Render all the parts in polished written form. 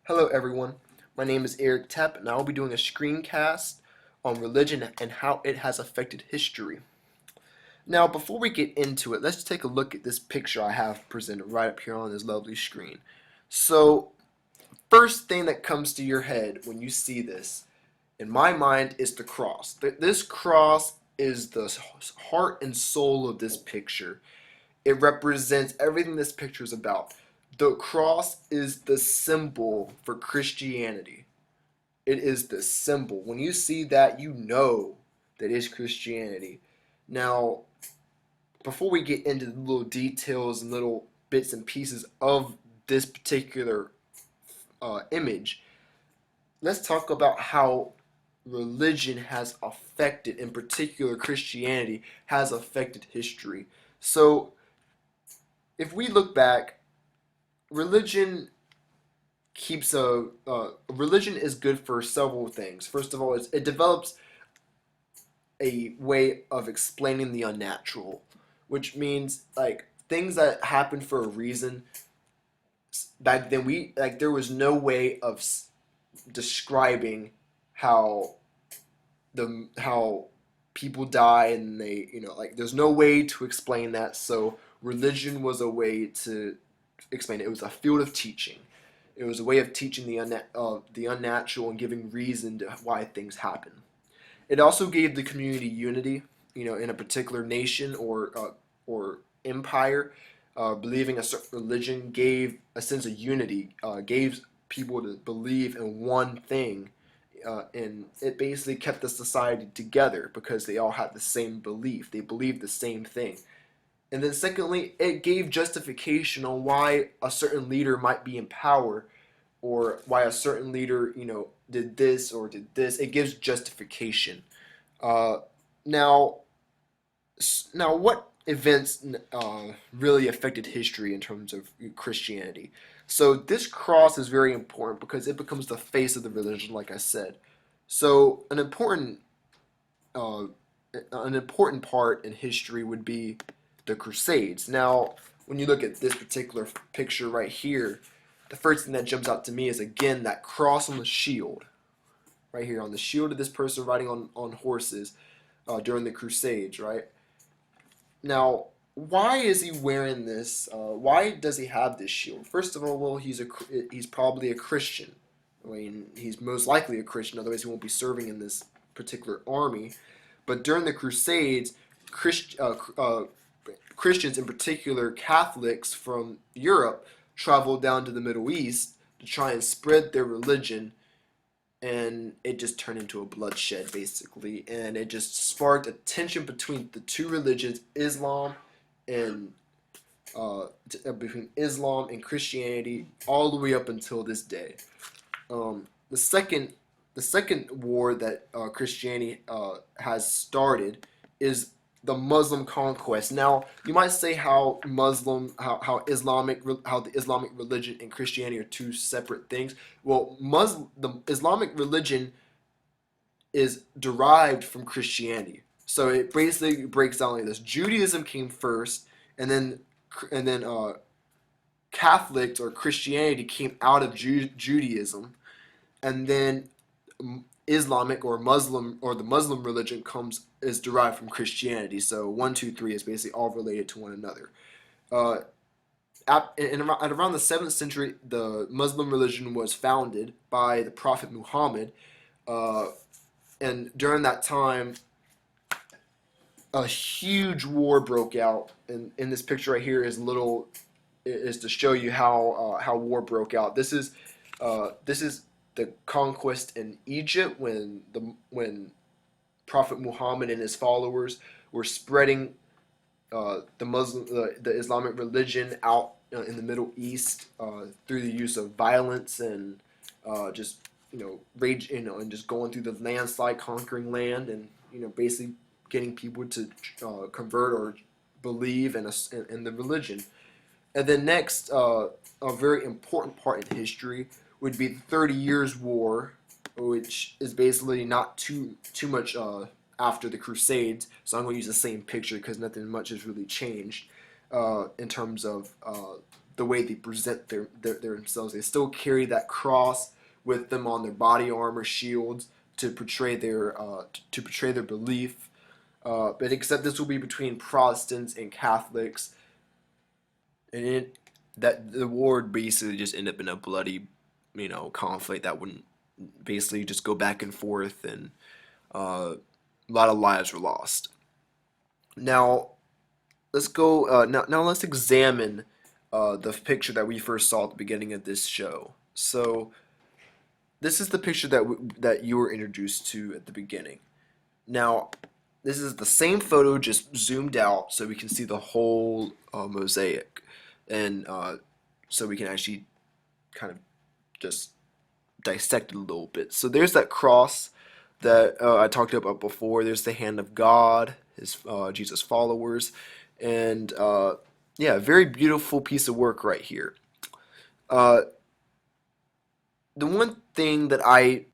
Hello everyone, my name is Tapp and I will be doing a screencast on religion and how it has affected history. Now before we get into it, let's take a look at this picture I have presented right up here on this lovely screen. So first thing that comes to your head when you see this, in my mind, is the cross. This cross is the heart and soul of this picture. It represents everything this picture is about. The cross is the symbol for Christianity. It is the symbol. When you see that, you know that is Christianity. Now, before we get into the little details and little bits and pieces of this particular image, let's talk about how religion has affected, in particular Christianity, has affected history. So, if we look back, religion religion is good for several things. First of all, it develops a way of explaining the unnatural, which means like things that happen for a reason. Back then, we like there was no way of describing how how people die and they like there's no way to explain that. So religion was a way to explain it. It was a field of teaching. It was a way of teaching the unnatural and giving reason to why things happen. It also gave the community unity, in a particular nation or empire. Believing a certain religion gave a sense of unity, gave people to believe in one thing, and it basically kept the society together because they all had the same belief. They believed the same thing. And then secondly, it gave justification on why a certain leader might be in power or why a certain leader, did this or did this. It gives justification. Uh, now, now, what events really affected history in terms of Christianity? So this cross is very important because it becomes the face of the religion, like I said. So uh, an important part in history would be the Crusades. Now, when you look at this particular picture right here, the first thing that jumps out to me is again that cross on the shield, right here on the shield of this person riding on horses during the Crusades, right? Now, why is he wearing this? Why does he have this shield? First of all, well, he's probably a Christian. I mean, he's most likely a Christian, otherwise he won't be serving in this particular army. But during the Crusades, Christians, in particular Catholics from Europe, traveled down to the Middle East to try and spread their religion, and it just turned into a bloodshed basically, and it just sparked a tension between the two religions, and between Islam and Christianity, all the way up until this day. The second war that Christianity has started is the Muslim conquest. Now, you might say how the Islamic religion and Christianity are two separate things. Well, the Islamic religion is derived from Christianity. So it basically breaks down like this: Judaism came first, and then Catholics or Christianity came out of Judaism, and then Islamic or Muslim or the Muslim religion comes is derived from Christianity. So one, two, three is basically all related to one another. Uh, at around the 7th century, the Muslim religion was founded by the Prophet Muhammad, uh, and during that time, a huge war broke out. And in this picture right here is to show you how war broke out. This is the conquest in Egypt when Prophet Muhammad and his followers were spreading the Islamic religion out in the Middle East through the use of violence and just rage, and just going through the landslide, conquering land, and basically getting people to convert or believe in the religion. And then next, a very important part in history would be the 30 Years' War, which is basically not too much after the Crusades. So I'm going to use the same picture because nothing much has really changed in terms of the way they present themselves. They still carry that cross with them on their body armor, shields to portray their belief. But except this will be between Protestants and Catholics, and that the war would basically just end up in a bloody, conflict that wouldn't basically just go back and forth, and a lot of lives were lost. Now let's go. Now let's examine the picture that we first saw at the beginning of this show. So this is the picture that you were introduced to at the beginning. Now this is the same photo, just zoomed out, so we can see the whole mosaic, and so we can actually kind of just dissect it a little bit. So there's that cross that I talked about before. There's the hand of God, his Jesus followers, and yeah, very beautiful piece of work right here. Uh, the one thing that I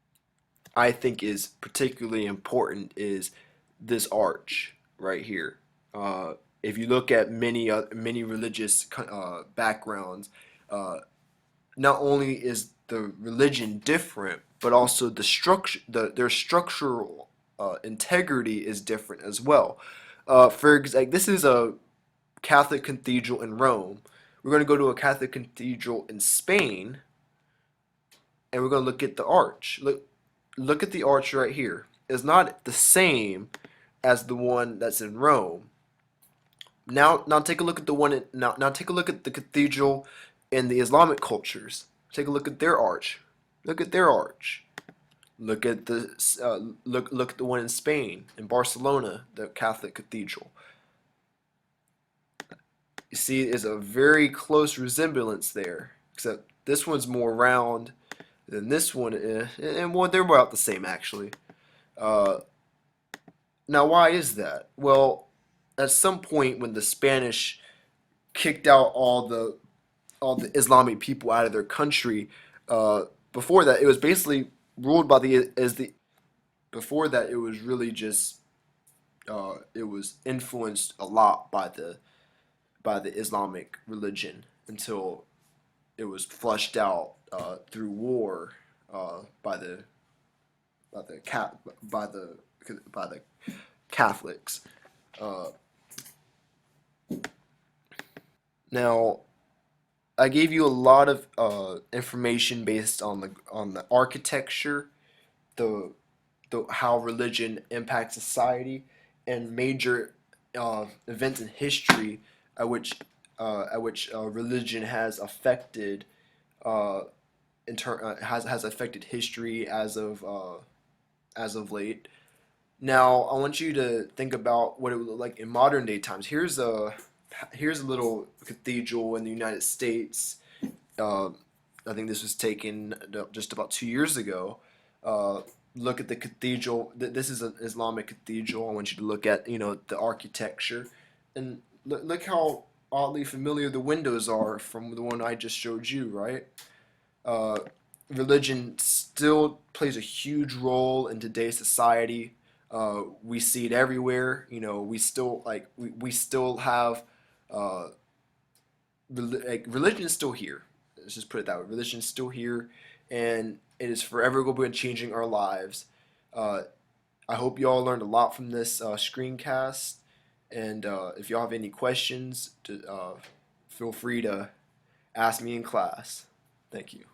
think is particularly important is this arch right here. If you look at many religious backgrounds, uh, not only is the religion different, but also their structural integrity is different as well. For example, this is a Catholic cathedral in Rome. We're going to go to a Catholic cathedral in Spain, and we're going to look at the arch. Look at the arch right here. It's not the same as the one that's in Rome. Now take a look at the one now take a look at the cathedral in the Islamic cultures. Take a look at their arch. Look at their arch. Look at look at the one in Spain, in Barcelona, the Catholic cathedral. You see, there's a very close resemblance there, except this one's more round than this one is, and well, they're about the same actually. Uh, Now, why is that? Well, at some point when the Spanish kicked out all the Islamic people out of their country, uh, before that it was basically ruled by the as the before that it was really just it was influenced a lot by the Islamic religion until it was flushed out through war by by the cat by the Catholics. Uh, Now, I gave you a lot of information based on the architecture, the the how religion impacts society, and major events in history at which religion has affected uh, has affected history as of late. Now, I want you to think about what it would look like in modern day times. Here's a little cathedral in the United States. Uh, I think this was taken just about 2 years ago. Uh, Look at the cathedral. This is an Islamic cathedral. I want you to look at the architecture, and look how oddly familiar the windows are from the one I just showed you. Right? Uh, Religion still plays a huge role in today's society. We see it everywhere. We still we still have uh, religion is still here. Let's just put it that way. Religion is still here, and it is forever going to be changing our lives. Uh, I hope you all learned a lot from this screencast, and if y'all have any questions, feel free to ask me in class. Thank you.